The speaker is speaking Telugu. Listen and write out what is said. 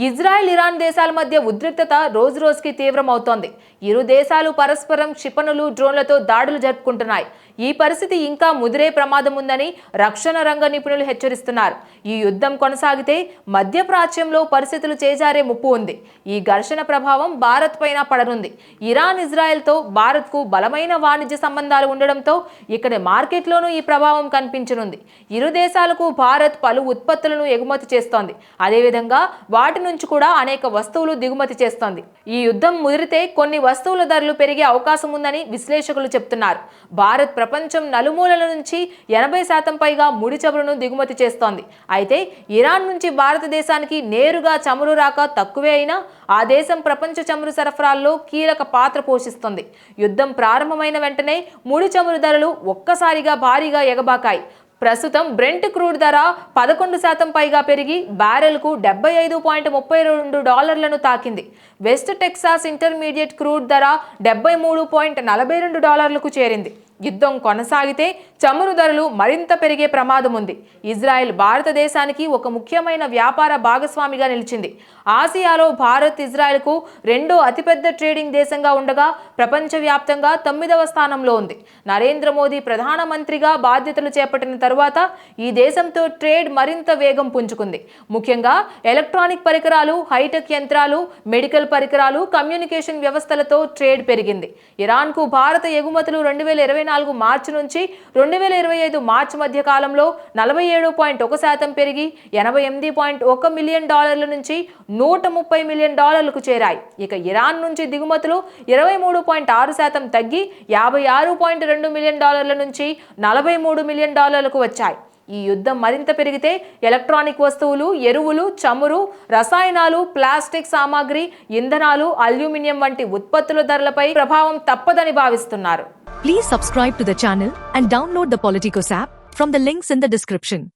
ఇజ్రాయెల్ ఇరాన్ దేశాల మధ్య ఉద్రిక్తత రోజురోజుకి తీవ్రమవుతోంది. ఇరు దేశాలు పరస్పరం క్షిపణులు, డ్రోన్లతో దాడులు జరుపుకుంటున్నాయి. ఈ పరిస్థితి ఇంకా ముదిరే ప్రమాదం ఉందని రక్షణ రంగ నిపుణులు హెచ్చరిస్తున్నారు. ఈ యుద్ధం కొనసాగితే మధ్యప్రాచ్యంలో పరిస్థితులు చేజారే ముప్పు ఉంది. ఈ ఘర్షణ ప్రభావం భారత్ పైన పడనుంది. ఇరాన్, ఇజ్రాయెల్తో భారత్కు బలమైన వాణిజ్య సంబంధాలు ఉండడంతో ఇక్కడి మార్కెట్లోనూ ఈ ప్రభావం కనిపించనుంది. ఇరు దేశాలకు భారత్ పలు ఉత్పత్తులను ఎగుమతి చేస్తోంది. అదేవిధంగా వాటి నుంచి కూడా అనేక వస్తువులు దిగుమతి చేస్తోంది. ఈ యుద్ధం ముదిరితే కొన్ని వస్తువుల ధరలు పెరిగే అవకాశం ఉందని విశ్లేషకులు చెప్తున్నారు. భారత్ ప్రపంచం నలుమూలల నుంచి 80% పైగా ముడి చమురును దిగుమతి చేస్తోంది. అయితే ఇరాన్ నుంచి భారతదేశానికి నేరుగా చమురు రాక తక్కువే అయినా ఆ దేశం ప్రపంచ చమురు సరఫరాల్లో కీలక పాత్ర పోషిస్తుంది. యుద్ధం ప్రారంభమైన వెంటనే ముడి చమురు ధరలు ఒక్కసారిగా భారీగా ఎగబాకాయి. ప్రస్తుతం బ్రెంట్ క్రూడ్ ధర 11% పైగా పెరిగి బ్యారెల్కు $75.32 తాకింది. వెస్ట్ టెక్సాస్ ఇంటర్మీడియట్ క్రూడ్ ధర $73.42కు చేరింది. యుద్ధం కొనసాగితే చమురు ధరలు మరింత పెరిగే ప్రమాదం ఉంది. ఇజ్రాయెల్ భారతదేశానికి ఒక ముఖ్యమైన వ్యాపార భాగస్వామిగా నిలిచింది. ఆసియాలో భారత్ ఇజ్రాయెల్కు రెండో అతిపెద్ద ట్రేడింగ్ దేశంగా ఉండగా ప్రపంచవ్యాప్తంగా 9వ స్థానంలో ఉంది. నరేంద్ర మోదీ ప్రధానమంత్రిగా బాధ్యతలు చేపట్టిన తరువాత ఈ దేశంతో ట్రేడ్ మరింత వేగం పుంజుకుంది. ముఖ్యంగా ఎలక్ట్రానిక్ పరికరాలు, హైటెక్ యంత్రాలు, మెడికల్ పరికరాలు, కమ్యూనికేషన్ వ్యవస్థలతో ట్రేడ్ పెరిగింది. ఇరాన్కు భారత ఎగుమతులు 2024 మార్చి నుంచి 2025 మార్చి మధ్య కాలంలో 47.1% పెరిగి $88.1 మిలియన్ నుంచి $130 మిలియన్ చేరాయి. ఇక ఇరాన్ నుంచి దిగుమతులు 23.6% తగ్గి $56.2 మిలియన్ నుంచి $43 మిలియన్ వచ్చాయి. ఈ యుద్ధం మరింత పెరిగితే ఎలక్ట్రానిక్ వస్తువులు, ఎరువులు, చమురు, రసాయనాలు, ప్లాస్టిక్ సామాగ్రి, ఇంధనాలు, అల్యూమినియం వంటి ఉత్పత్తుల ధరలపై ప్రభావం తప్పదని భావిస్తున్నారు. Please subscribe to the channel and download the Politicos app from the links in the description.